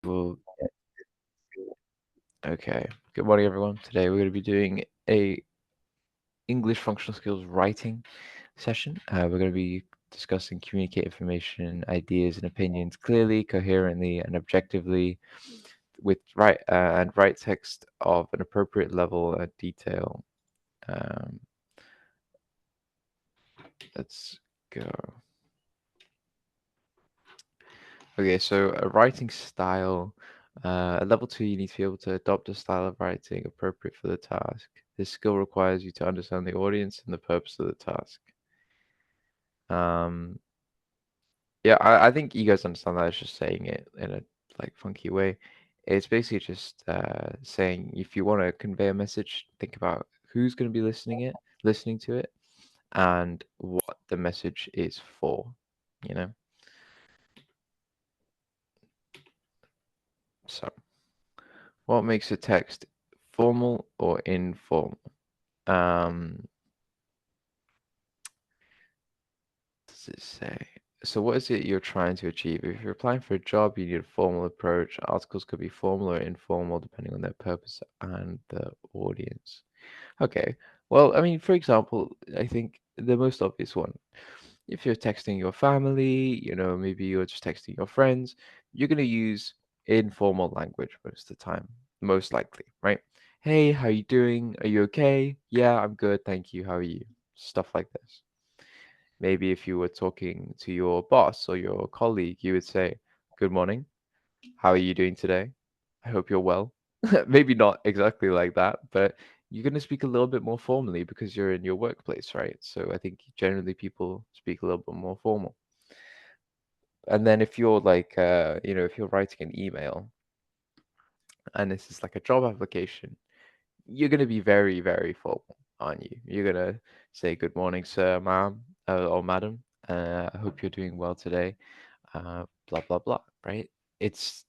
Well, okay. Good morning, everyone. Today we're going to be doing a English functional skills writing session. We're going to be discussing communicate information, ideas, and opinions clearly, coherently, and objectively with write text of an appropriate level and detail. Um, let's go. Okay, so a writing style. At level 2, you need to be able to adopt a style of writing appropriate for the task. This skill requires you to understand the audience and the purpose of the task. Um, yeah, I think you guys understand that. It's just saying it in a like funky way. It's basically just saying if you want to convey a message, think about who's going to be listening to it, and what the message is for, you know? So, what makes a text formal or informal? Um, does it say? So what is it you're trying to achieve? If you're applying for a job, you need a formal approach. Articles could be formal or informal depending on their purpose and the audience. Okay. Well, I mean, for example, I think the most obvious one, if you're texting your family, maybe you're just texting your friends, you're going to use informal language most of the time, most likely, right? Hey, how you doing? Are you okay? Yeah, I'm good, thank you. How are you? Stuff like this. Maybe if you were talking to your boss or your colleague, you would say, "Good morning. How are you doing today? I hope you're well." Maybe not exactly like that, but you're going to speak a little bit more formally because you're in your workplace, right? So I think generally people speak a little bit more formal. And then if you're like, if you're writing an email and this is like a job application, you're going to be very, very formal, aren't you? You're going to say, "Good morning, sir, ma'am, or madam. I hope you're doing well today. Blah, blah, blah," right? It's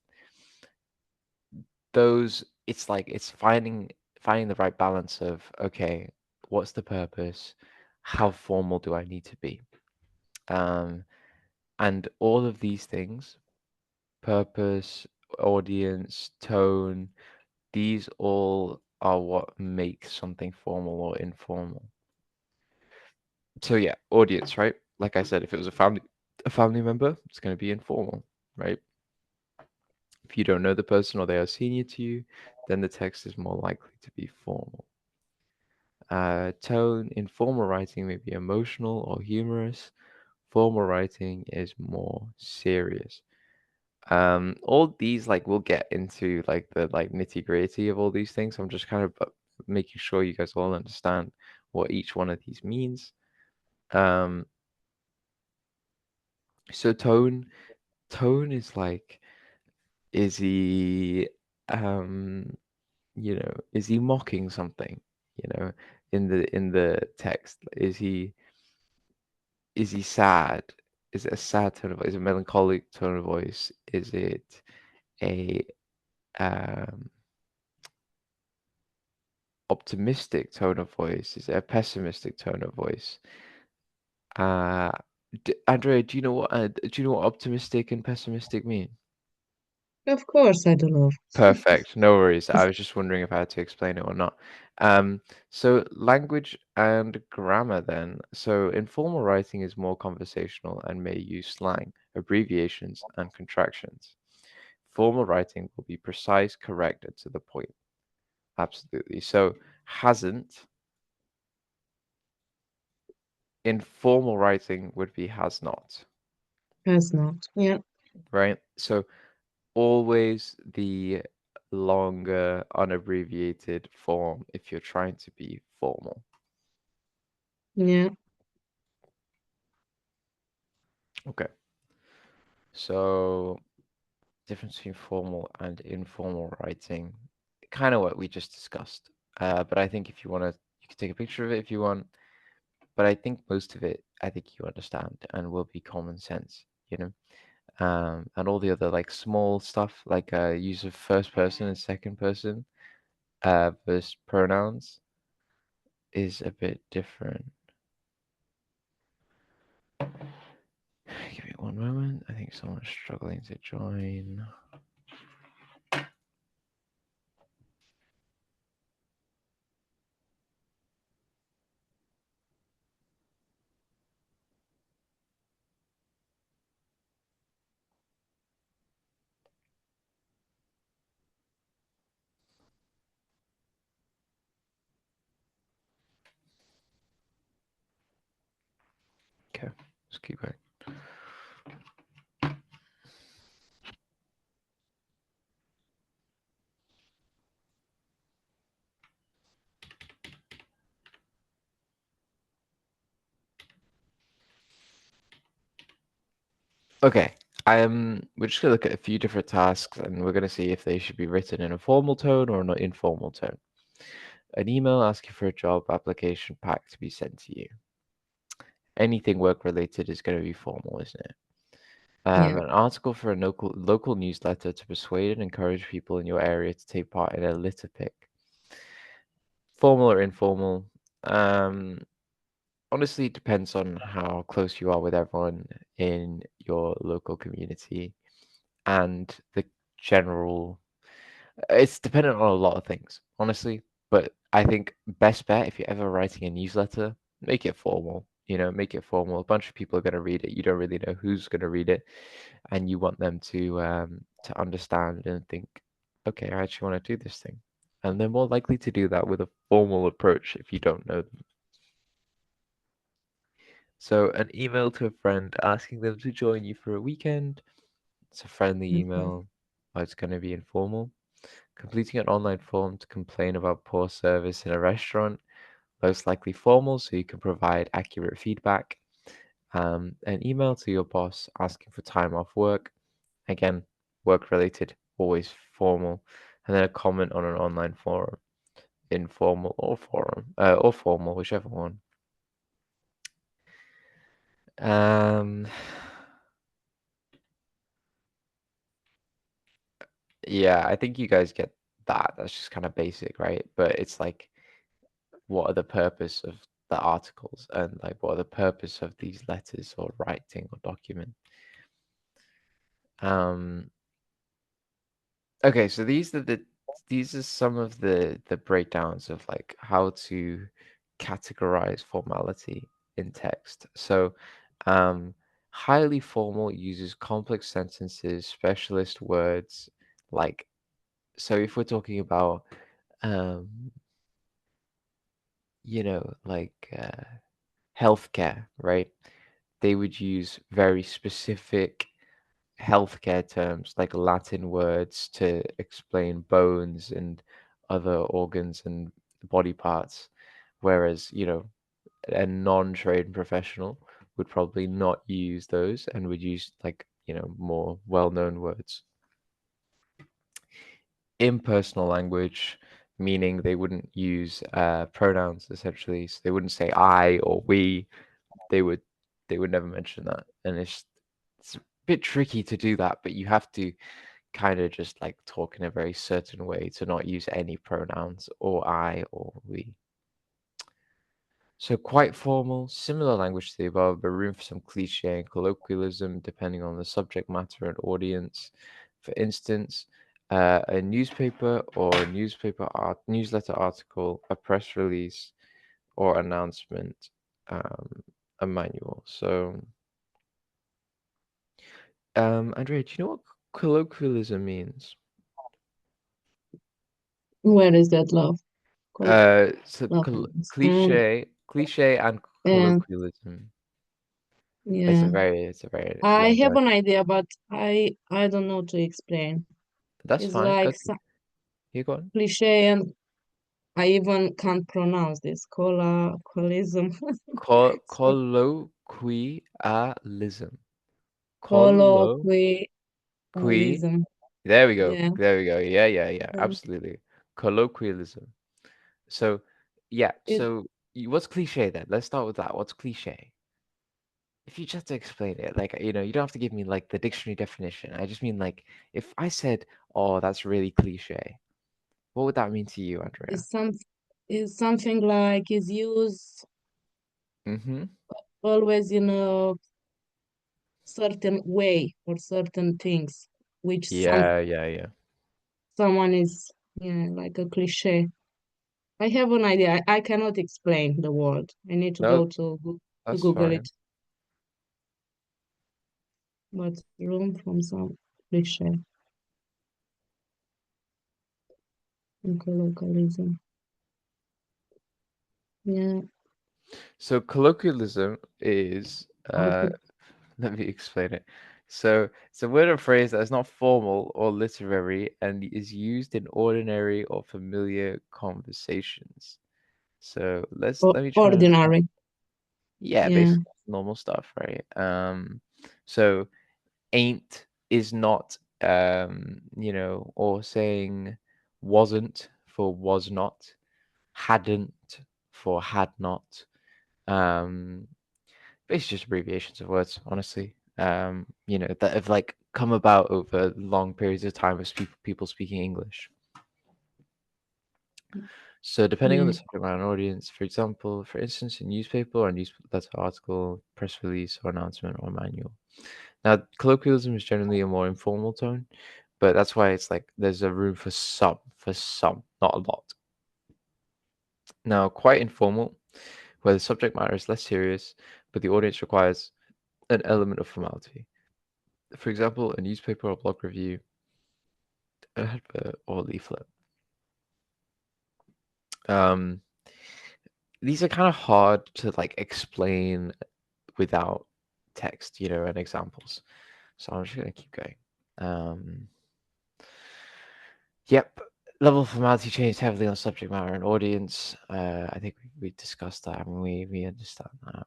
it's like it's finding the right balance of, okay, what's the purpose? How formal do I need to be? Um, and all of these things, purpose, audience, tone, these all are what makes something formal or informal. So yeah, audience, right? Like I said, if it was a family member, it's going to be informal, right? If you don't know the person or they are senior to you, then the text is more likely to be formal. Tone in formal writing may be emotional or humorous. Formal writing is more serious. All these like we'll get into like the like nitty-gritty of all these things. I'm just kind of making sure you guys all understand what each one of these means. Um, so tone is like, is he is he mocking something, in the text? Is he sad? Is it a sad tone of voice? Is it a melancholic tone of voice? Is it a um, optimistic tone of voice? Is it a pessimistic tone of voice? Uh, Andrea, do you know what optimistic and pessimistic mean? Of course, I don't know. Perfect. No worries. I was just wondering if I had to explain it or not. So language and grammar then. So informal writing is more conversational and may use slang, abbreviations, and contractions. Formal writing will be precise, correct, and to the point. Absolutely. So hasn't, informal writing would be has not, Has not. Yeah, right? So always the longer, unabbreviated form if you're trying to be formal. yeah, Okay. So difference between formal and informal writing, kind of what we just discussed. But I think if you want to, you can take a picture of it if you want. But I think most of it, I think you understand and will be common sense, you know. And all the other like small stuff, like use of first person and second person, versus pronouns is a bit different. Give me one moment. I think someone's struggling to join. Just keep going. Okay. We're just gonna look at a few different tasks, and we're gonna see if they should be written in a formal tone or an informal tone. An email asking for a job application pack to be sent to you. Anything work related is going to be formal, isn't it? Yeah. An article for a local newsletter to persuade and encourage people in your area to take part in a litter pick. Formal or informal? Um, Honestly, it depends on how close you are with everyone in your local community and the general. It's dependent on a lot of things, honestly. But I think best bet if you're ever writing a newsletter, make it formal. Make it formal. A bunch of people are going to read it. You don't really know who's going to read it, and you want them to understand and think, okay, I actually want to do this thing. And they're more likely to do that with a formal approach if you don't know them. So an email to a friend asking them to join you for a weekend. It's a friendly Okay. email, but it's going to be informal. Completing an online form to complain about poor service in a restaurant, most likely formal, so you can provide accurate feedback. An email to your boss asking for time off work, again, work related, always formal. And then a comment on an online forum, informal or formal, whichever one. Um, yeah, I think you guys get that. That's just kind of basic, right? But it's like, what are the purpose of the articles and like what are the purpose of these letters or writing or document? Um, okay, so these are some of the breakdowns of like how to categorize formality in text. So, um, highly formal uses complex sentences, specialist words, like so if we're talking about um, like healthcare, right? They would use very specific healthcare terms like Latin words to explain bones and other organs and body parts, whereas, a non-trained professional would probably not use those and would use like, more well-known words. Impersonal language, meaning they wouldn't use pronouns essentially. So they wouldn't say I or we. They would they would never mention that. And it's a bit tricky to do that, but you have to kind of just like talk in a very certain way to not use any pronouns or I or we. So quite formal, similar language to the above, but room for some cliche and colloquialism depending on the subject matter and audience. For instance, a newspaper or newsletter article, a press release or announcement, a manual. So, Andrea, do you know what colloquialism means? Where is that love? So Love means. And cliche and and colloquialism. yeah. It's a very I long have word. an idea, but I don't know to explain. That's It's fine. like Okay, you go on. cliche, and I even can't pronounce this. Colloquialism. Sorry. Colloquialism. Colloquialism. Colloquialism. There we go. Yeah. There we go. Yeah, yeah, yeah. Um, Absolutely. Colloquialism. So, yeah. it So, what's cliche then? Let's start with that. What's cliche? If you just have to explain it, like, you don't have to give me like the dictionary definition. I just mean like, if I said, "Oh, that's really cliche," what would that mean to you, Andrea? is some is something like is used Mm-hmm. always in a certain way for certain things, which Yeah, yeah, yeah. someone is, yeah, like a cliche. I have an idea. I cannot explain the word. I need to No, go to to that's Google it. fine. But room from some cliche and colloquialism. Yeah, So colloquialism is output. Let me explain it. So it's a word or phrase that is not formal or literary and is used in ordinary or familiar conversations. So let me try to Ordinary. yeah, Yeah. basically normal stuff, right? So ain't is not or saying wasn't for was not, hadn't for had not. Um Basically just abbreviations of words, honestly. That have like come about over long periods of time of people speaking English. So depending on the Yeah. subject matter and audience, for instance, a newspaper or a newsletter article, press release or announcement or manual. Now, colloquialism is generally a more informal tone, but that's why it's like there's a room for some, not a lot. Now, quite informal, where the subject matter is less serious, but the audience requires an element of formality. For example, a newspaper or blog review, an advert or leaflet. Um, these are kind of hard to like explain without text, and examples. So I'm just gonna keep going. Um, yep. Level of formality changed heavily on subject matter and audience. I think we discussed that and we understand that.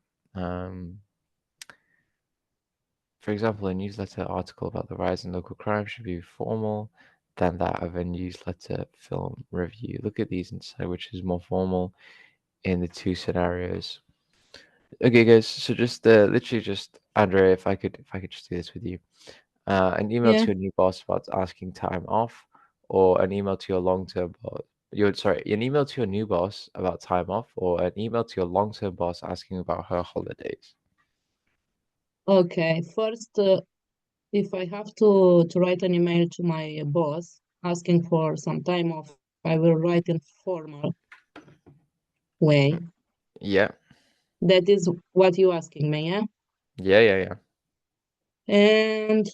For example, a newsletter article about the rise in local crime should be formal than that of a newsletter film review. Look at these and decide which is more formal in the two scenarios. Okay, guys. So just literally just Andre, if I could just do this with you. An email Yeah. to a new boss about asking time off, or an email to your long-term boss. An email to your new boss about time off, or an email to your long-term boss asking about her holidays. Okay. First, if I have to write an email to my boss asking for some time off, I will write in formal way. Yeah, That is what you asking me, yeah? yeah, yeah, yeah. And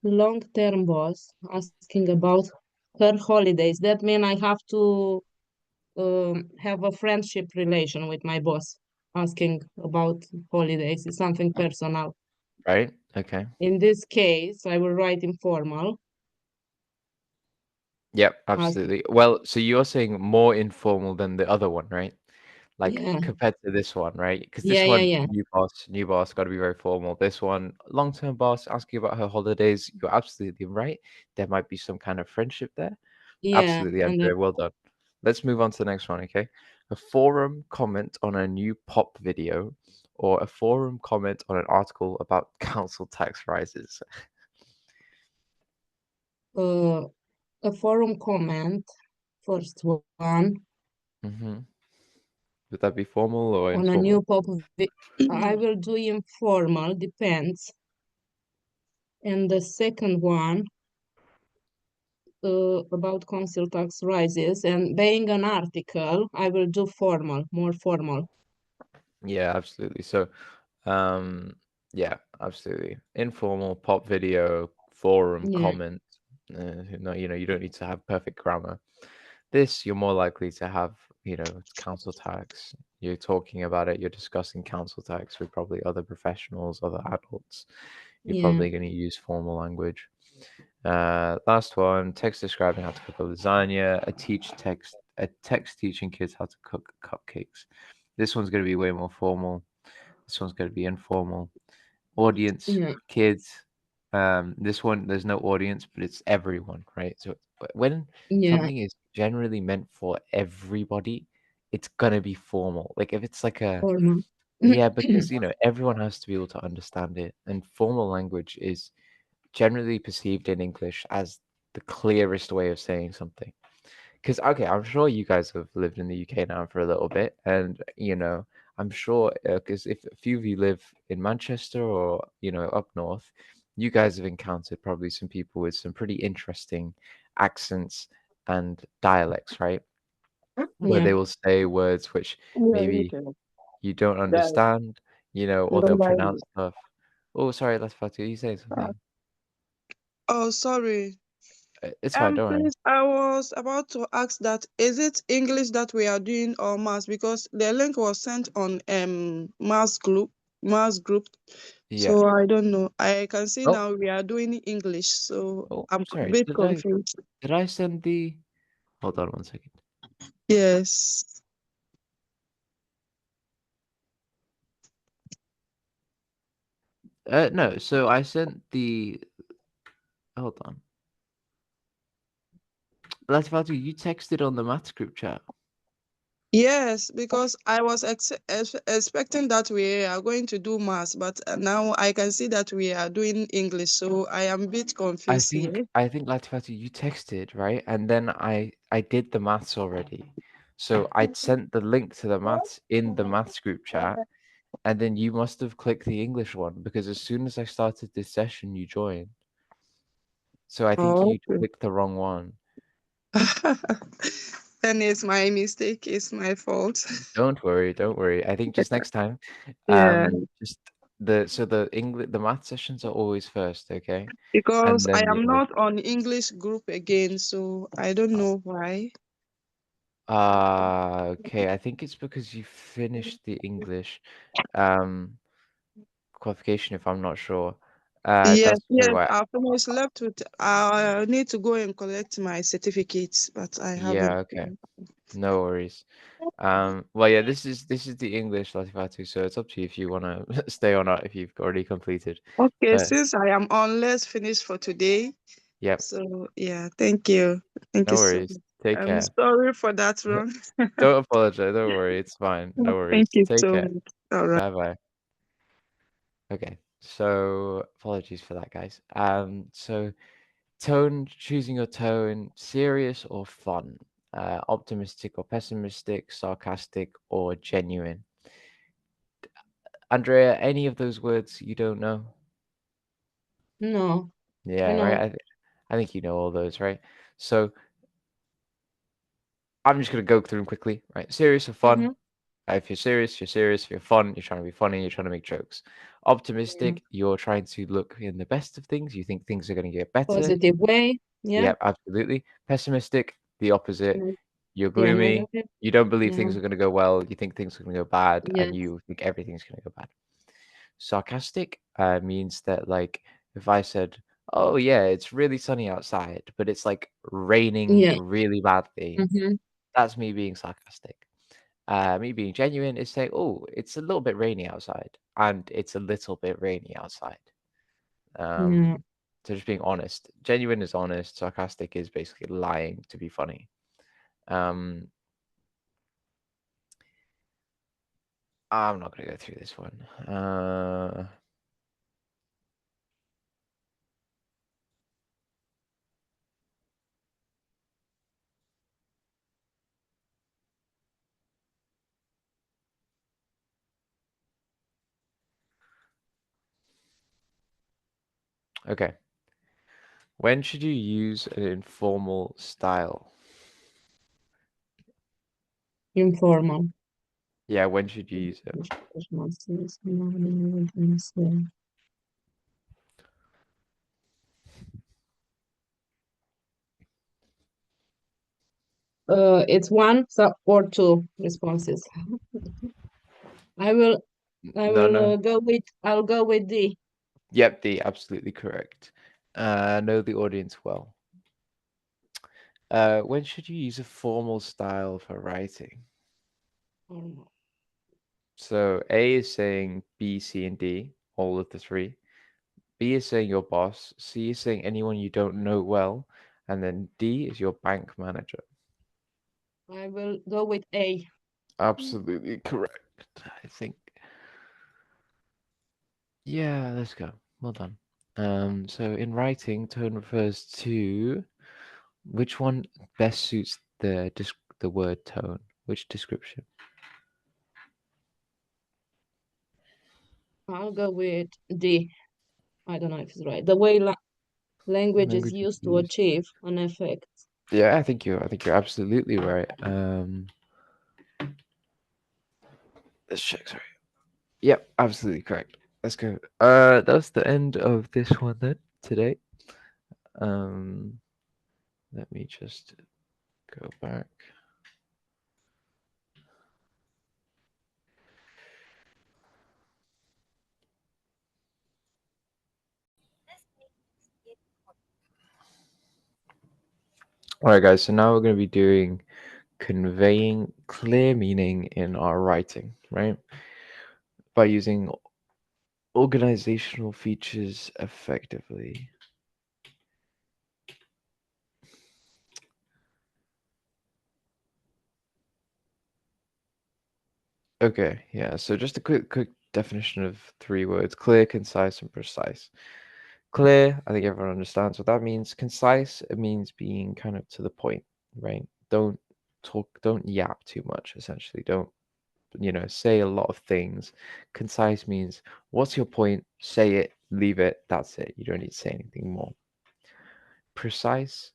long-term boss asking about her holidays. That mean I have to have a friendship relation with my boss asking about holidays. It's something personal. Right? Okay. In this case, I will write informal. Yep, Ask, absolutely. Well, so you're saying more informal than the other one, right? Like yeah, compared to this one, right? Because yeah, this yeah, one, yeah, new boss, got to be very formal. This one, long-term boss, asking about her holidays. You're absolutely right. There might be some kind of friendship there. yeah. Absolutely, And Andrea. Well done. Let's move on to the next one, okay? A forum comment on a new pop video, or a forum comment on an article about council tax rises. uh, a forum comment, first one, Hmm. Would that be formal or on a new informal? pop. I will do informal, depends. And the second one, about council tax rises and being an article, I will do formal, more formal. Yeah, absolutely. So, um, yeah, absolutely. Informal pop video, forum Yeah, comment. No, you don't need to have perfect grammar. This, you're more likely to have, council tax. You're talking about it, you're discussing council tax with probably other professionals, other adults. You're yeah, probably going to use formal language. Last one, text describing how to cook a lasagna, a text teaching kids how to cook cupcakes. This one's going to be way more formal. This one's going to be informal. Audience, yeah, kids. This one, there's no audience, but it's everyone, right? So when yeah, something is generally meant for everybody, it's gonna be formal. Like if it's like a formal. yeah, because everyone has to be able to understand it, and formal language is generally perceived in English as the clearest way of saying something. Because okay, I'm sure you guys have lived in the UK now for a little bit, and I'm sure because if a few of you live in Manchester or up north, you guys have encountered probably some people with some pretty interesting accents and dialects, right? Where Yeah, they will say words which Yeah, maybe okay. you don't Guys, understand, you or they'll don't mind. pronounce stuff. Oh, sorry, that's Fatu. You saying Ah, something? oh, sorry. It's fine. Don't worry. Please, I was about to ask that is it English that we are doing or maths? Because the link was sent on maths group. Yeah. So I don't know. I can see Oh, now we are doing English, so oh, I'm a sorry. bit confused. Did I send the? Hold on one second. Yes. No. So I sent the. Hold on. Latifatu, you texted on the maths group chat. Yes, because I was expecting that we are going to do maths, but now I can see that we are doing English, so I am a bit confused here. I think Latifatu, you texted, right? And then I did the maths already. So I'd sent the link to the maths in the maths group chat, and then you must have clicked the English one because as soon as I started this session, you joined. So I think Oh, you clicked the wrong one. then it's my mistake. It's my fault. Don't worry, don't worry. I think just next time, Yeah, just the English the math sessions are always first, okay? because And I then the am English. not on English group again, so I don't know why. Okay. I think it's because you finished the English um qualification, if I'm not sure. Yes, That's probably yes, why. I finished left with. I need to go and collect my certificates, but I Yeah, haven't. okay. No worries. Well, yeah, this is the English Latifatu, so it's up to you if you want to stay or not if you've already completed. Okay, But since I am on, let's finish for today. yep, So yeah, thank you. Thank no you so worries. much. Take I'm care. sorry for that wrong. Don't apologize. Don't worry. It's fine. No worries. Thank you Take so care. much. All right. Bye bye. Okay. So apologies for that, guys. So tone, choosing your tone, serious or fun, optimistic or pessimistic, sarcastic or genuine. Andrea, any of those words you don't know? No, I Yeah, right. know. I think you know all those, right? So I'm just gonna go through them quickly, right? Serious or fun? Mm-hmm. If you're serious, you're serious. If you're fun, you're trying to be funny. You're trying to make jokes. Yeah. Optimistic, you're trying to look in the best of things. You think things are going to get better. Positive way. Yeah. Yeah, absolutely. Pessimistic, the opposite. You're Yeah, gloomy. negative. You don't believe Yeah. things are going to go well. You think things are going to go bad, and Yes. you think everything's going to go bad. Sarcastic means that, like, if I said, "Oh yeah, it's really sunny outside," but it's like raining Yeah. really badly, Mm-hmm. that's me being sarcastic. Me being genuine is saying, "Oh, it's a little bit rainy outside," and it's a little bit rainy outside. Yeah. Um, so just being honest. Genuine is honest. Sarcastic is basically lying to be funny. Um, I'm not gonna go through this one. Okay. When should you use an informal style? Informal. Yeah, when should you use it? It's one so, or two responses. I will No, no. I'll go with D. Yep, D, absolutely correct. Know the audience well. When should you use a formal style for writing? Formal. So A is saying B, C, and D, all of the three. B is saying your boss. C is saying anyone you don't know well. And then D is your bank manager. I will go with A. Absolutely correct, I think. Yeah, let's go. Well done. So in writing, tone refers to which one best suits the word tone? Which description? I'll go with D. I don't know if it's right. The way language is Language is used to used. achieve an effect. Yeah, I think you're absolutely right. Let's check. Sorry. Yep, absolutely correct. Let's go. That's the end of this one then today. Um, let me just go back. All right, guys. So now we're going to be doing conveying clear meaning in our writing, right? By using organizational features effectively. Okay, yeah. So just a quick definition of three words: clear, concise, and precise. Clear, I think everyone understands what that means. Concise, it means being kind of to the point, right? Don't yap too much, essentially. Don't, say a lot of things. Concise means what's your point? Say it, leave it, that's it. You don't need to say anything more. Precise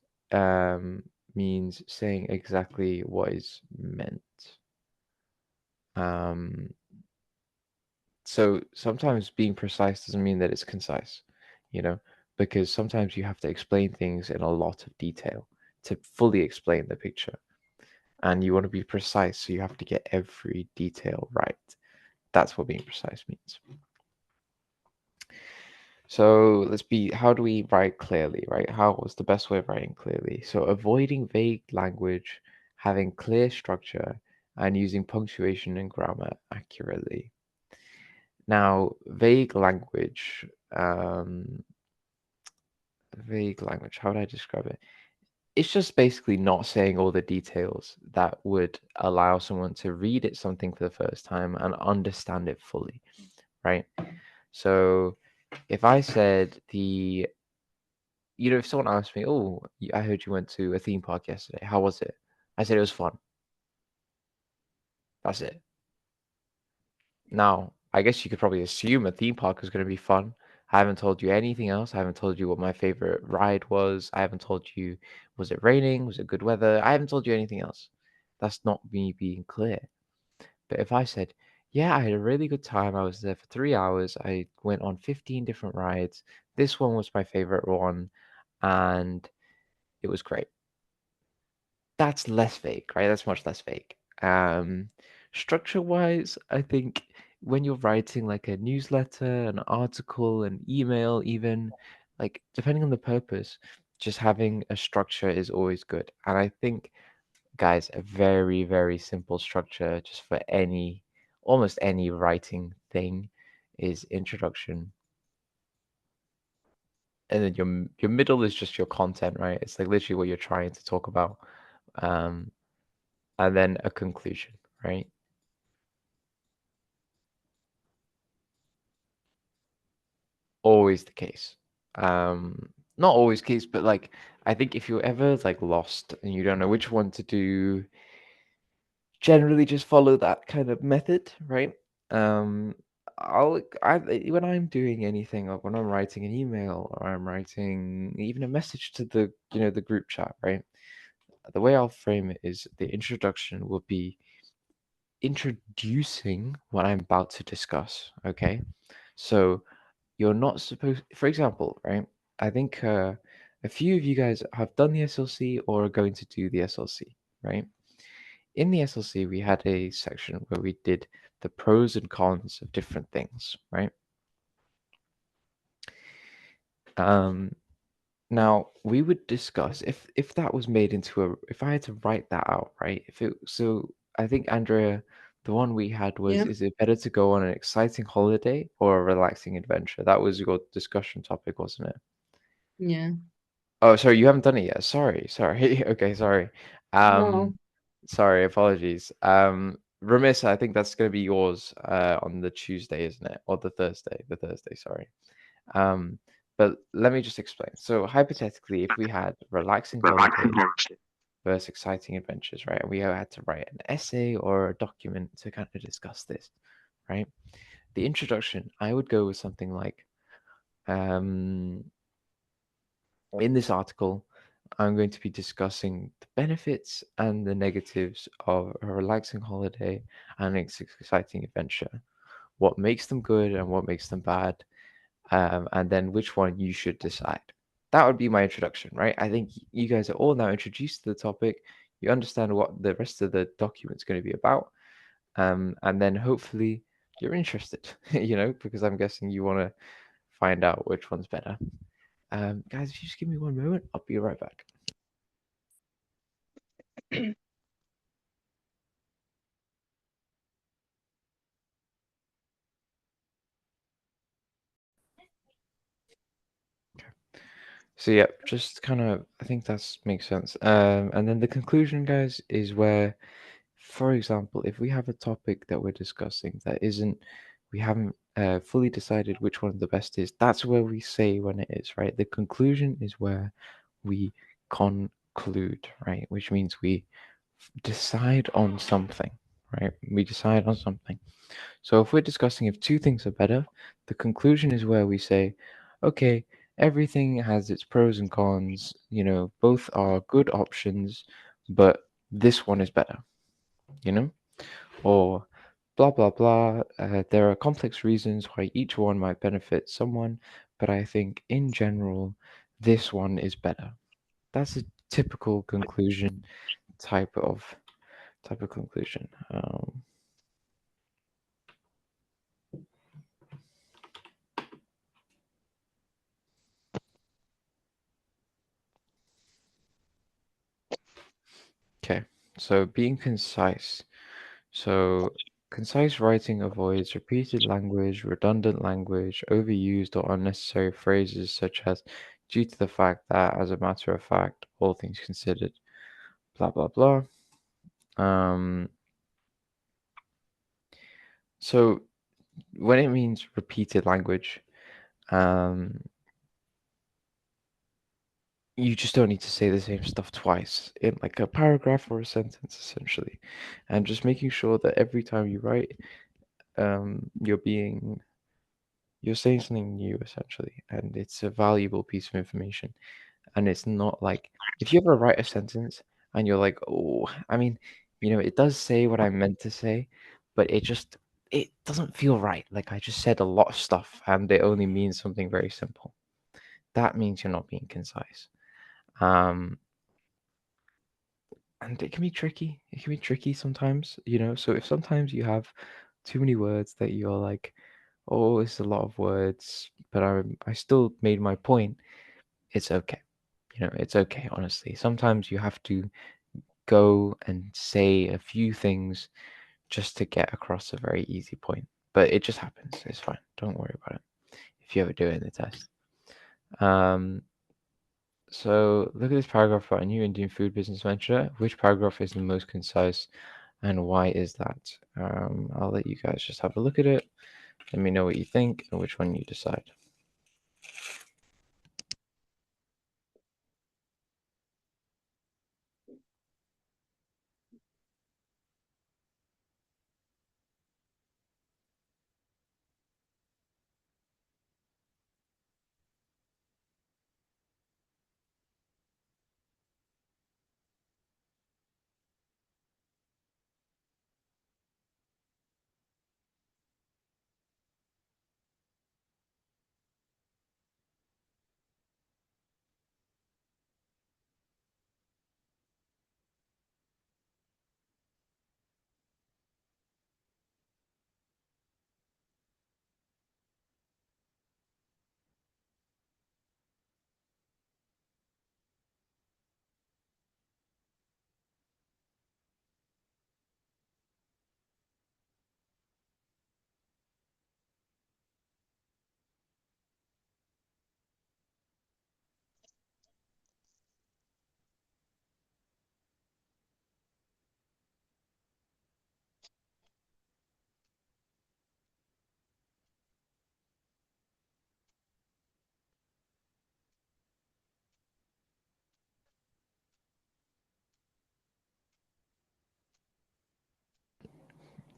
means saying exactly what is meant. Um, so sometimes being precise doesn't mean that it's concise, you know, because sometimes you have to explain things in a lot of detail to fully explain the picture. And you want to be precise, so you have to get every detail right. That's what being precise means. So how do we write clearly, right? How was the best way of writing clearly? So avoiding vague language, having clear structure, and using punctuation and grammar accurately. Now, vague language, how would I describe it? It's just basically not saying all the details that would allow someone to read it something for the first time and understand it fully, right? So if I said if someone asked me, "Oh, I heard you went to a theme park yesterday. How was it?" I said it was fun. That's it. Now, I guess you could probably assume a theme park is going to be fun. I haven't told you anything else. I haven't told you what my favorite ride was. I haven't told you, was it raining? Was it good weather? I haven't told you anything else. That's not me being clear. But if I said, yeah, I had a really good time. I was there for 3 hours. I went on 15 different rides. This one was my favorite one, and it was great. That's less vague, right? That's much less vague. Structure-wise, I think when you're writing like a newsletter, an article, an email, even like depending on the purpose, just having a structure is always good. And I think, guys, a very, very simple structure just for almost any writing thing is introduction. And then your middle is just your content, right? It's like literally what you're trying to talk about. Um, and then a conclusion, right? Always the case. Not always case, but like I think if you're ever like lost and you don't know which one to do, generally just follow that kind of method, right? Um, when I'm doing anything, or when I'm writing an email, or I'm writing even a message to the group chat, right? The way I'll frame it is the introduction will be introducing what I'm about to discuss, okay? So you're not supposed, for example, right? I think a few of you guys have done the SLC or are going to do the SLC, right? In the SLC, we had a section where we did the pros and cons of different things, right? Um, Now we would discuss if that was made into if I had to write that out, right? If it so I think Andrea, the one we had was, Yeah, is it better to go on an exciting holiday or a relaxing adventure? That was your discussion topic, wasn't it? yeah. Oh, sorry, you haven't done it yet. Sorry. Okay, sorry. No, Um, sorry, apologies. Ramissa, I think that's gonna be yours on the Tuesday, isn't it? Or the Thursday. The Thursday, sorry. Um, but let me just explain. So hypothetically, if we had relaxing holiday versus exciting adventures, right? And we had to write an essay or a document to kind of discuss this, right? The introduction, I would go with something like, um, in this article, I'm going to be discussing the benefits and the negatives of a relaxing holiday and an exciting adventure, what makes them good and what makes them bad, and then which one you should decide. That would be my introduction, right? I think you guys are all now introduced to the topic. You understand what the rest of the document's going to be about, and then hopefully you're interested, because I'm guessing you want to find out which one's better. Guys, if you just give me one moment, I'll be right back. So yeah, just kind of, I think that's makes sense. And then the conclusion, guys, is where, for example, if we have a topic that we're discussing that isn't, we haven't fully decided which one the best is, that's where we say when it is, right? The conclusion is where we conclude, right? Which means we decide on something, right? We decide on something. So if we're discussing if two things are better, the conclusion is where we say, okay, everything has its pros and cons, both are good options, but this one is better, you know? Or blah, blah, blah. There are complex reasons why each one might benefit someone, but I think in general, this one is better. That's a typical conclusion type of conclusion. Okay, so being concise. So, concise writing avoids repeated language, redundant language, overused or unnecessary phrases such as due to the fact that, as a matter of fact, all things considered, blah blah blah. Um, so when it means repeated language, um, you just don't need to say the same stuff twice in like a paragraph or a sentence, essentially, and just making sure that every time you write, you're being you're saying something new essentially, and it's a valuable piece of information. And it's not like if you ever write a sentence and you're like, oh, I mean, it does say what I meant to say, but it doesn't feel right. Like I just said a lot of stuff and it only means something very simple. That means you're not being concise. Um, and it can be tricky. It can be tricky sometimes. So if sometimes you have too many words that you're like, oh, it's a lot of words, but I still made my point. It's okay. It's okay, honestly. Sometimes you have to go and say a few things just to get across a very easy point. But it just happens. It's fine. Don't worry about it if you ever do it in the test. Um, so look at this paragraph about a new Indian food business venture. Which paragraph is the most concise and why is that? I'll let you guys just have a look at it. Let me know what you think and which one you decide.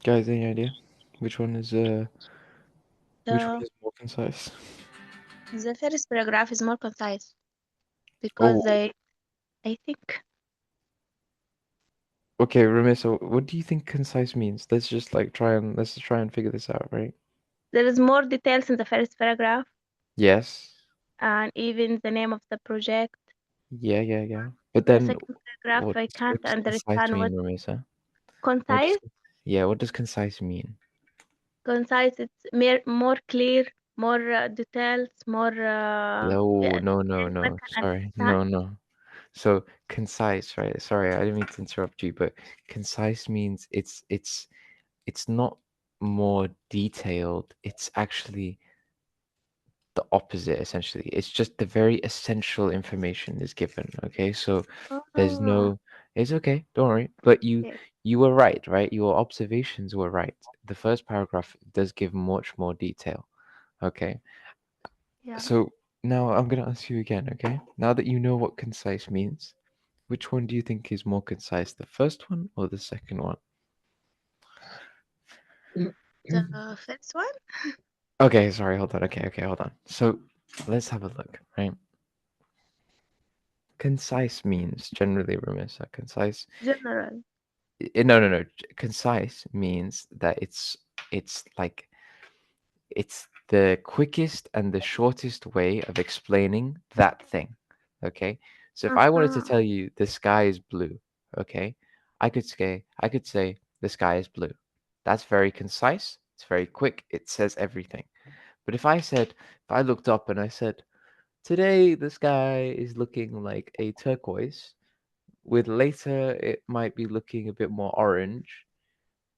Guys, any idea which one The is more concise? the first paragraph is more concise because Oh, I think okay, Ramisa, what do you think concise means? Let's just try and figure this out, right? there is more details in the first paragraph Yes. and even the name of the project. Yeah, yeah, yeah. But The then second paragraph, I what can't does concise understand what mean, Ramisa? What does concise. yeah, what does concise mean? Concise, it's more clear, more details, more. No, Yeah, no, no, everyone no. can Sorry. understand. No, no. So concise, right? Sorry, I didn't mean to interrupt you, but concise means it's not more detailed. It's actually the opposite essentially. It's just the very essential information is given. Okay, so there's Oh, no. It's okay, don't worry. But yes. you were right, right? Your observations were right. The first paragraph does give much more detail. Okay, Yeah. so now I'm gonna ask you again. Okay, now that you know what concise means, which one do you think is more concise, the first one or the second one? The first one? Okay, sorry, hold on. Okay, hold on. So let's have a look, right? Concise means generally, Ramisa, concise. General. No, no, no. Concise means that it's like it's the quickest and the shortest way of explaining that thing. Okay? So if I wanted to Uh-huh. tell you the sky is blue, okay? I could say the sky is blue. That's very concise, it's very quick, it says everything. But if I looked up and I said, today the sky is looking like a turquoise, with later it might be looking a bit more orange,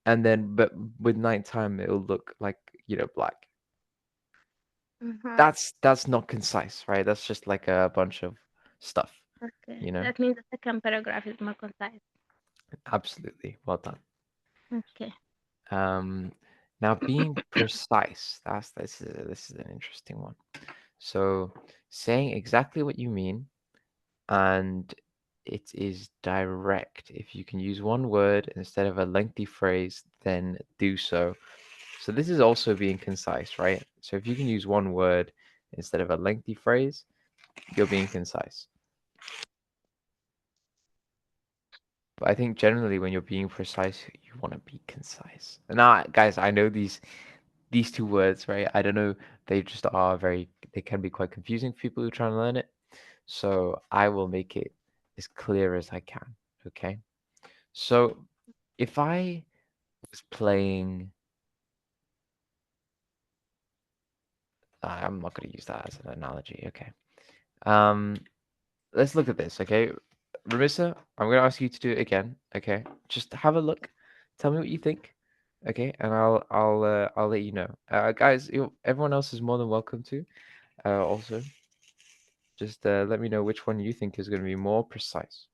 and then but with nighttime it'll look like, black. Uh-huh. That's not concise, right? That's just like a bunch of stuff, Okay. you know? That means the second paragraph is more concise. Absolutely. Well done. Okay. Um, now being precise, this is an interesting one. So saying exactly what you mean, and it is direct. If you can use one word instead of a lengthy phrase, then do so. So this is also being concise, right? So if you can use one word instead of a lengthy phrase, you're being concise. But I think generally when you're being precise, you want to be concise. Now, guys, I know these two words, right? I don't know, they can be quite confusing for people who try and learn it. So I will make it as clear as I can. Okay. So if I was playing, I'm not going to use that as an analogy. Okay. Um, let's look at this. Okay, Ramissa, I'm going to ask you to do it again. Okay, just have a look. Tell me what you think. Okay, and I'll let you know. Guys, everyone else is more than welcome to. Also, just let me know which one you think is going to be more precise.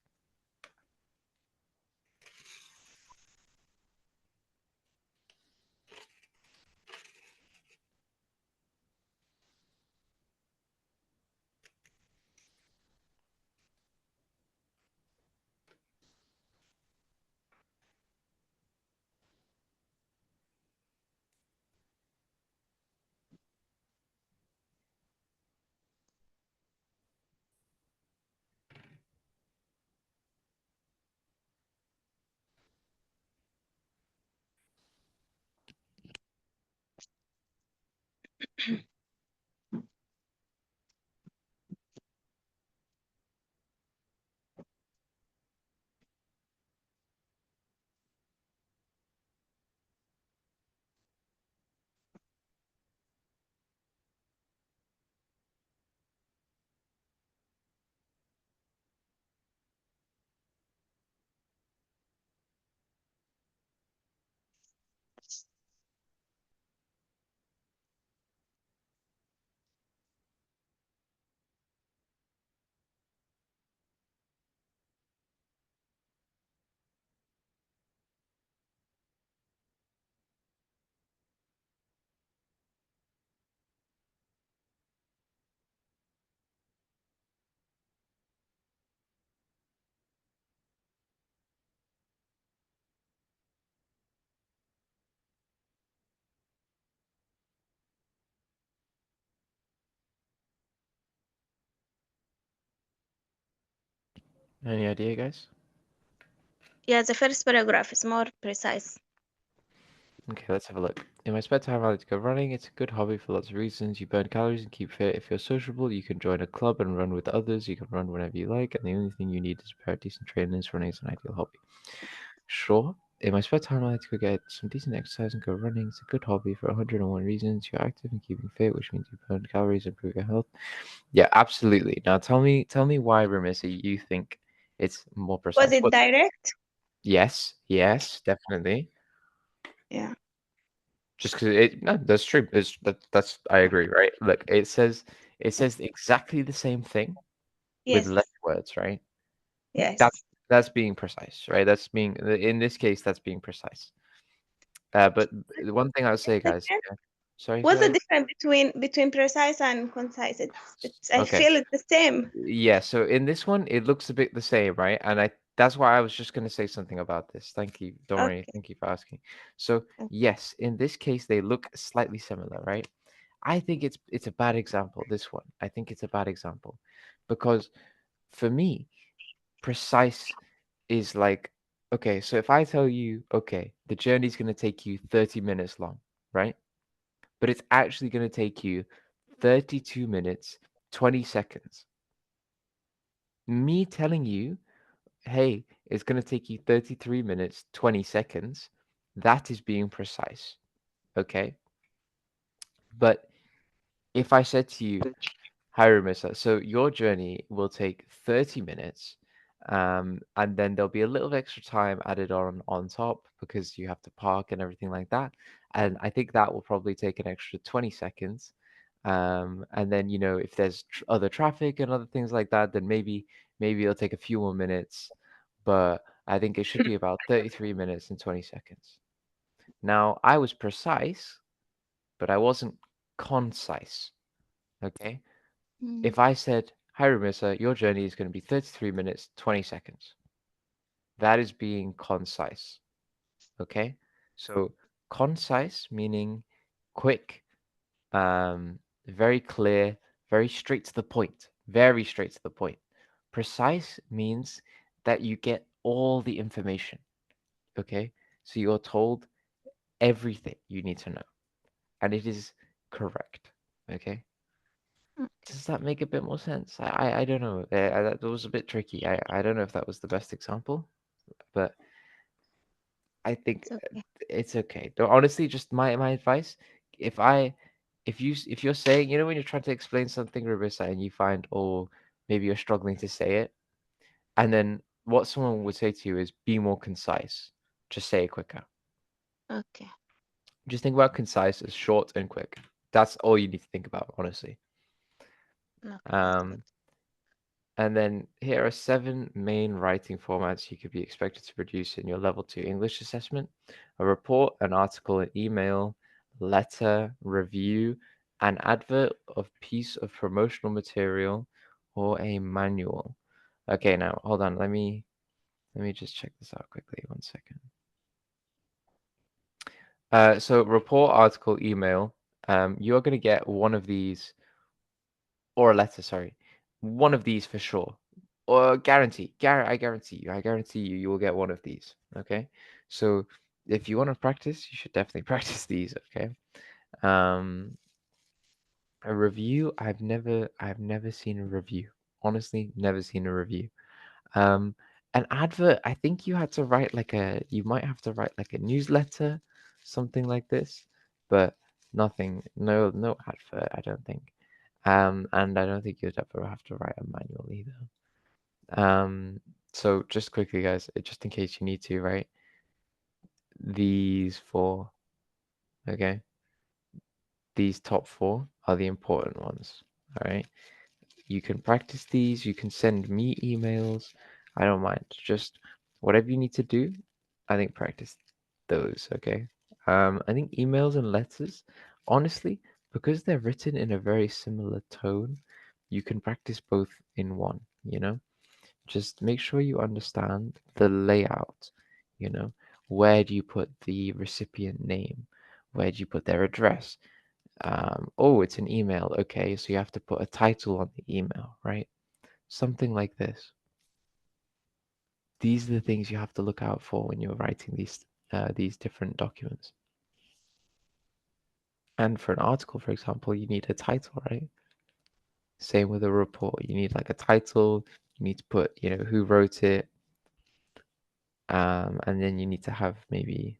Any idea, guys? Yeah, the first paragraph is more precise. Okay, let's have a look. In my spare time, I like to go running. It's a good hobby for lots of reasons. You burn calories and keep fit. If you're sociable, you can join a club and run with others. You can run whenever you like, and the only thing you need is a pair of decent trainers. Running is an ideal hobby. Sure. In my spare time, I like to go get some decent exercise and go running. It's a good hobby for 101 reasons. You're active and keeping fit, which means you burn calories, improve your health. Yeah, absolutely. Now tell me why, Ramissa, you think it's more Was precise. it What? direct? Yes, yes, definitely. Yeah. Just because no, that's true. That's I agree, right? Look, it says exactly the same thing with less Yes. words, right? That's Yes. that's being precise, right? That's being in this case, that's being precise. But the one thing I would say, guys, Different. yeah. Sorry, go What's the ahead. difference between precise and concise? It's I Okay. feel it's the same. Yeah, so in this one, it looks a bit the same, right? And that's why I was just gonna say something about this. Thank you. Don't worry. Okay. Thank you for asking. So Okay. yes, in this case, they look slightly similar, right? I think it's a bad example, this one. I think it's a bad example because for me, precise is like, okay, so if I tell you, okay, the journey's gonna take you 30 minutes long, right? But it's actually gonna take you 32 minutes, 20 seconds. Me telling you, hey, it's going to take you 33 minutes, 20 seconds. That is being precise. Okay. But if I said to you, hi, Ramissa, so your journey will take 30 minutes. And then there'll be a little extra time added on top because you have to park and everything like that. And I think that will probably take an extra 20 seconds. And then, if there's other traffic and other things like that, then maybe it'll take a few more minutes. But I think it should be about 33 minutes and 20 seconds. Now, I was precise, but I wasn't concise. Okay. Mm. If I said, hi, Ramissa, your journey is going to be 33 minutes, 20 seconds, that is being concise. Okay. So, concise meaning quick, very clear, very straight to the point, very straight to the point. Precise means that you get all the information. Okay. So, you're told everything you need to know, and it is correct. Okay. Okay. Does that make a bit more sense? I don't know. That was a bit tricky. I don't know if that was the best example, but I think It's okay. it's okay. Though honestly, just my advice, if I if you're saying, when you're trying to explain something, Rabissa, and you find, oh, maybe you're struggling to say it, and then what someone would say to you is be more concise. Just say it quicker. Okay. Just think about concise as short and quick. That's all you need to think about, honestly. Okay. That's good. Um, And then here are 7 main writing formats you could be expected to produce in your level 2 English assessment: a report, an article, an email, letter, review, an advert of piece of promotional material, or a manual. Okay, now hold on. Let me just check this out quickly. One second. So report, article, email. You're gonna get one of these, or a letter, sorry. One of these for sure. Or guarantee. I guarantee you, you will get one of these. Okay. So if you want to practice, you should definitely practice these. Okay. Um, a review, I've never seen a review. Honestly, never seen a review. Um, an advert, I think you might have to write like a newsletter, something like this, but nothing, no advert, I don't think. And I don't think you'd ever have to write a manual either. So just quickly, guys, just in case you need to, right? These four, okay? These top four are the important ones, all right? You can practice these, you can send me emails. I don't mind. Just whatever you need to do, I think practice those, okay? I think emails and letters, honestly, because they're written in a very similar tone, you can practice both in one, you know? Just make sure you understand the layout, you know? Where do you put the recipient name? Where do you put their address? Oh, it's an email. Okay, so you have to put a title on the email, right? Something like this. These are the things you have to look out for when you're writing these different documents. And for an article, for example, you need a title, right? Same with a report. You need like a title. You need to put, who wrote it, and then you need to have maybe,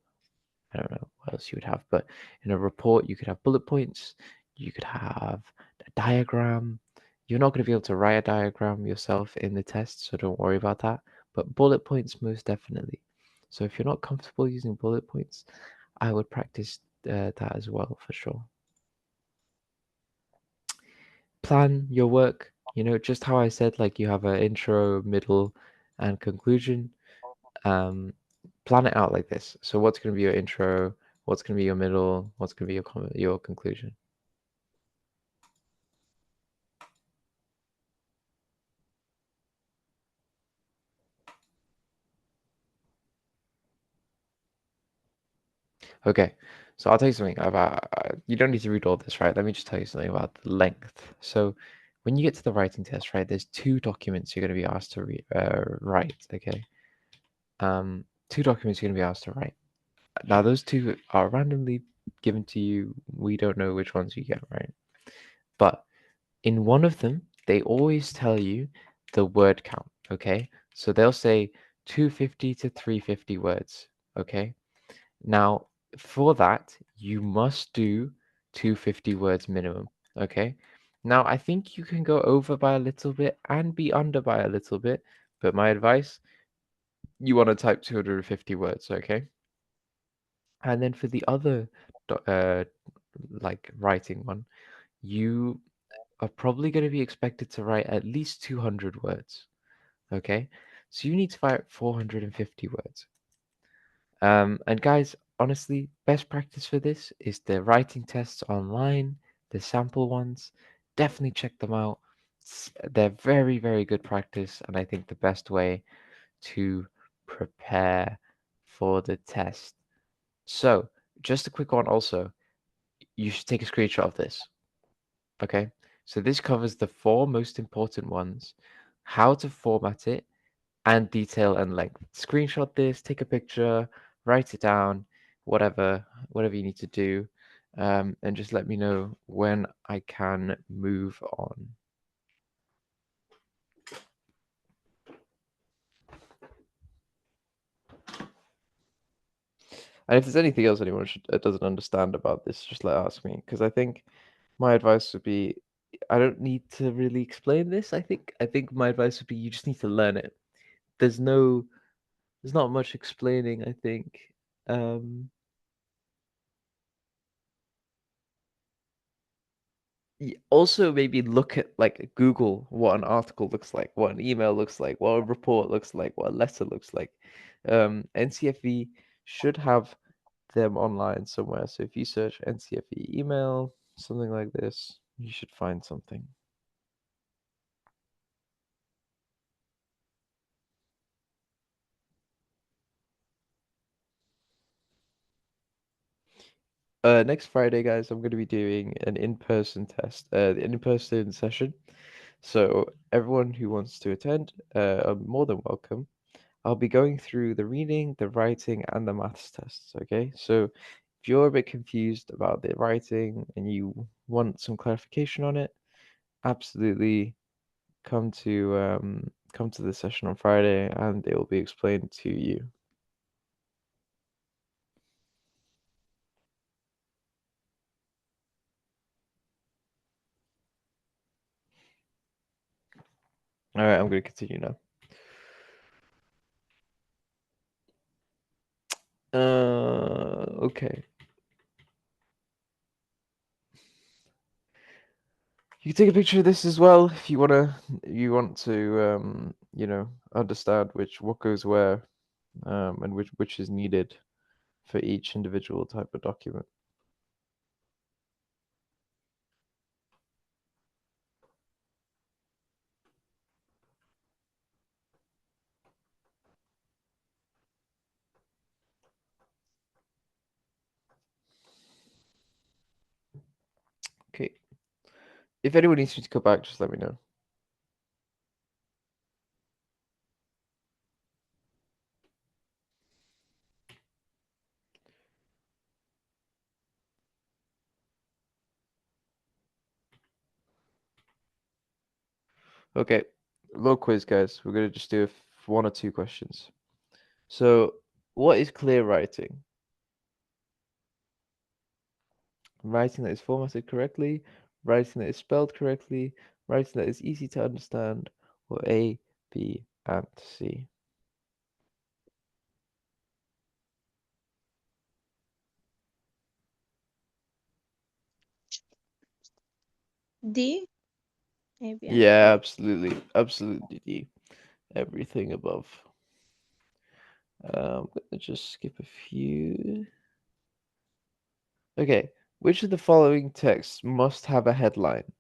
I don't know what else you would have, but in a report, you could have bullet points, you could have a diagram. You're not going to be able to write a diagram yourself in the test, so don't worry about that. But bullet points, most definitely. So if you're not comfortable using bullet points, I would practice that as well for sure. Plan your work, just how I said, like you have an intro, middle, and conclusion. Um, Plan it out like this. So what's going to be your intro? What's going to be your middle? What's going to be your conclusion? Okay, so I'll tell you something about. You don't need to read all this, right? Let me just tell you something about the length. So, when you get to the writing test, right, there's two documents you're going to be asked to write. Okay, two documents you're going to be asked to write. Now, those two are randomly given to you. We don't know which ones you get, right? But in one of them, they always tell you the word count. Okay, so they'll say 250 to 350 words. Okay. Now, for that, you must do 250 words minimum, okay? Now, I think you can go over by a little bit and be under by a little bit, but my advice, you want to type 250 words, okay? And then for the other, like writing one, you are probably going to be expected to write at least 200 words, okay? So you need to write 450 words. And guys, honestly, best practice for this is the writing tests online, the sample ones. Definitely check them out. They're very, very good practice, and I think the best way to prepare for the test. So, just a quick one also, you should take a screenshot of this. Okay, so this covers the four most important ones, how to format it, and detail and length. Screenshot this, take a picture, write it down, whatever you need to do, and just let me know when I can move on. And if there's anything else anyone doesn't understand about this, just ask me, because I think my advice would be, I don't need to really explain this. I think my advice would be you just need to learn it. There's no, there's not much explaining, I think. Um, Also, maybe look at like Google what an article looks like, what an email looks like, what a report looks like, what a letter looks like. NCFE should have them online somewhere. So if you search NCFE email, something like this, you should find something. Next Friday, guys, I'm going to be doing an in-person test, an in-person session. So everyone who wants to attend, are more than welcome. I'll be going through the reading, the writing, and the maths tests. Okay, so if you're a bit confused about the writing and you want some clarification on it, absolutely come to the session on Friday, and it will be explained to you. All right, I'm going to continue now. Okay. You can take a picture of this as well if you want to understand what goes where, and which is needed for each individual type of document. Okay. If anyone needs me to go back, just let me know. Okay. Little quiz, guys. We're gonna just do one or two questions. So, what is clear writing? Writing that is formatted correctly, writing that is spelled correctly, writing that is easy to understand, or A, B, and C. D, maybe, I don't Yeah, know. absolutely. Absolutely D. Everything above. I'm gonna just skip a few. Okay. Which of the following texts must have a headline?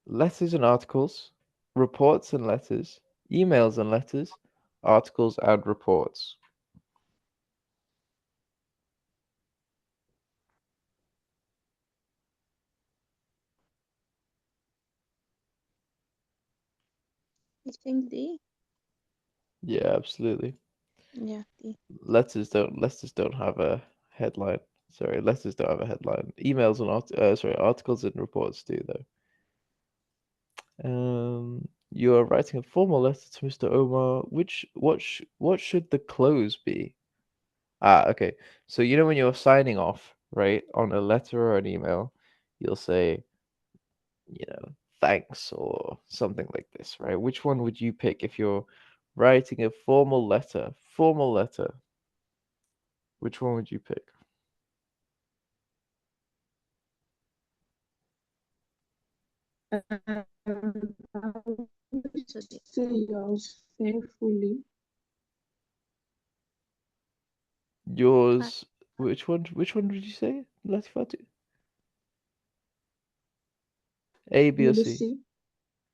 Letters and articles, reports and letters, emails and letters, articles and reports. I think D. Yeah, absolutely. Yeah, D. Letters don't have a headline. Sorry, letters don't have a headline. Emails and articles and reports do though. You are writing a formal letter to Mr. Omar. What should the close be? Ah, okay. So you know when you're signing off, right, on a letter or an email, you'll say, thanks or something like this, right? Which one would you pick if you're writing a formal letter? Formal letter. Which one would you pick? I would So D. say yours faithfully. Uh, Yours. Which one did you say? Latifatu? A, B, or Number C? C.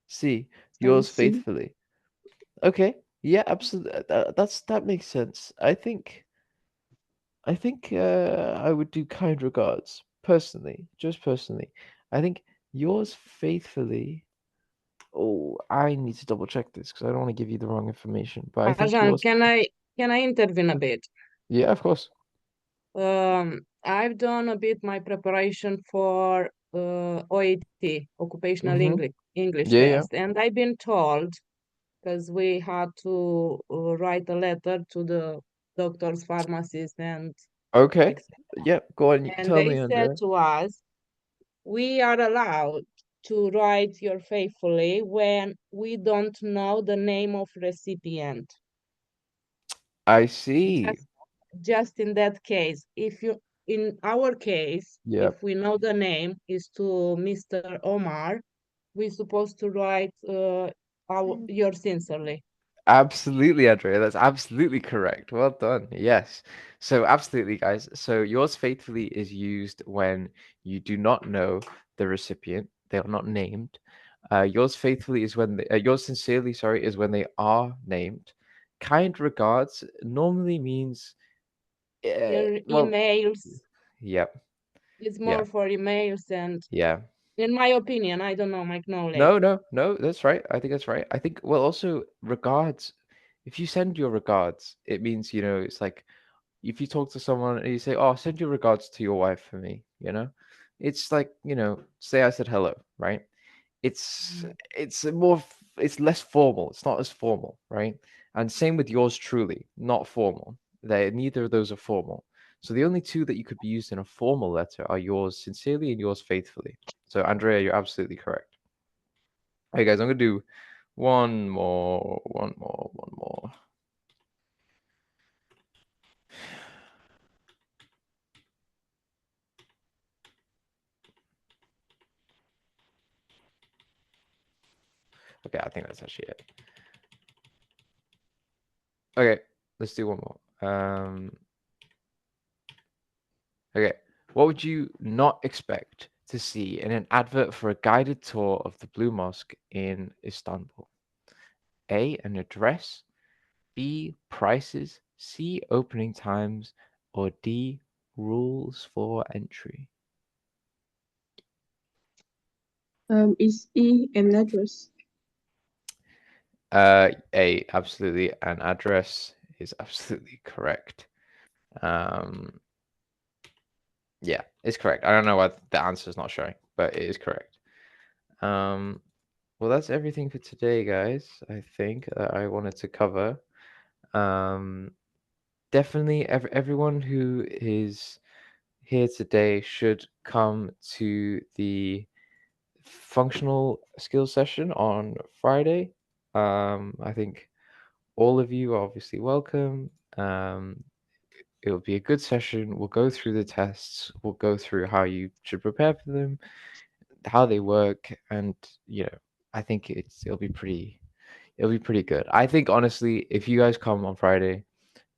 C. Yours C. faithfully. Okay. Yeah, absolutely. That makes sense. I think I would do kind regards personally, just personally. I think yours faithfully. Oh, I need to double check this because I don't want to give you the wrong information. But I think Arjan, yours. can I intervene a bit? Yeah, of course. I've done a bit my preparation for OET, Occupational Mm-hmm. English Yeah, yeah. test, and I've been told because we had to write a letter to the doctors, pharmacists, and Okay. etc. Yeah, go on. And Tell they me, said Andrea. to us, we are allowed to write your faithfully when we don't know the name of recipient. I see. Just, just in that case, if you, in our case, Yeah. if we know the name is to Mr. Omar, we're supposed to write and yours sincerely. Absolutely, Andrea. That's absolutely correct. Well done. Yes. So, absolutely, guys. So, yours faithfully is used when you do not know the recipient. They are not named. Yours faithfully is when yours sincerely, sorry, is when they are named. Kind regards normally means, Your well, emails yeah, is yeah, more for emails, and yeah. in my opinion, I don't know my knowledge. No, no, no, that's right. I think that's right. I think, well, also regards. If you send your regards, it means, it's like if you talk to someone and you say, "Oh, send your regards to your wife for me," it's like, say I said hello, right? It's Mm. it's less formal. It's not as formal, right? And same with yours truly, not formal. Neither of those are formal. So the only two that you could be used in a formal letter are yours sincerely and yours faithfully. So Andrea, you're absolutely correct. Hey guys, I'm gonna do one more, one more, one more. Okay, I think that's actually it. Okay, let's do one more. Okay, what would you not expect to see in an advert for a guided tour of the Blue Mosque in Istanbul? A, an address, B, prices, C, opening times, or D, rules for entry? Is E an address? A, absolutely, an address is absolutely correct. Um, yeah, it's correct. I don't know why the answer is not showing, but it is correct. Um, well, that's everything for today, guys. I think that I wanted to cover. Um, Definitely, everyone who is here today should come to the functional skills session on Friday. I think all of you are obviously welcome. It'll be a good session. We'll go through the tests. We'll go through how you should prepare for them, how they work, and I think it'll be pretty good. I think honestly, if you guys come on Friday,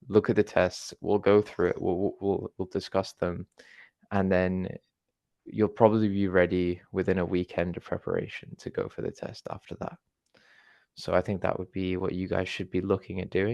look at the tests, we'll go through it, we'll discuss them, and then you'll probably be ready within a weekend of preparation to go for the test after that. So I think that would be what you guys should be looking at doing.